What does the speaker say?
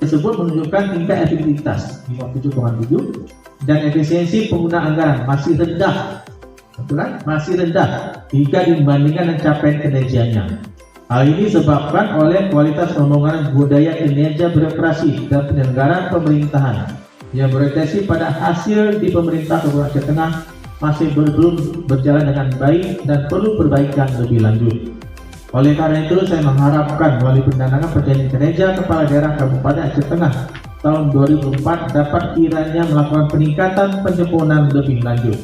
tersebut menunjukkan tingkat efektivitas 57,7 dan efisiensi pengguna anggaran masih rendah, betul kan? Masih rendah jika dibandingkan dengan capaian kinerjanya. Hal ini disebabkan oleh kualitas rombongan budaya kinerja birokrasi dan penyelenggaraan pemerintahan yang berorientasi pada hasil di pemerintah Kabupaten Aceh Tengah masih belum berjalan dengan baik dan perlu perbaikan lebih lanjut. Oleh karena itu, saya mengharapkan melalui pendanaan perjanjian kinerja kepala daerah Kabupaten Aceh Tengah tahun 2004 dapat kiranya melakukan peningkatan penyempurnaan lebih lanjut.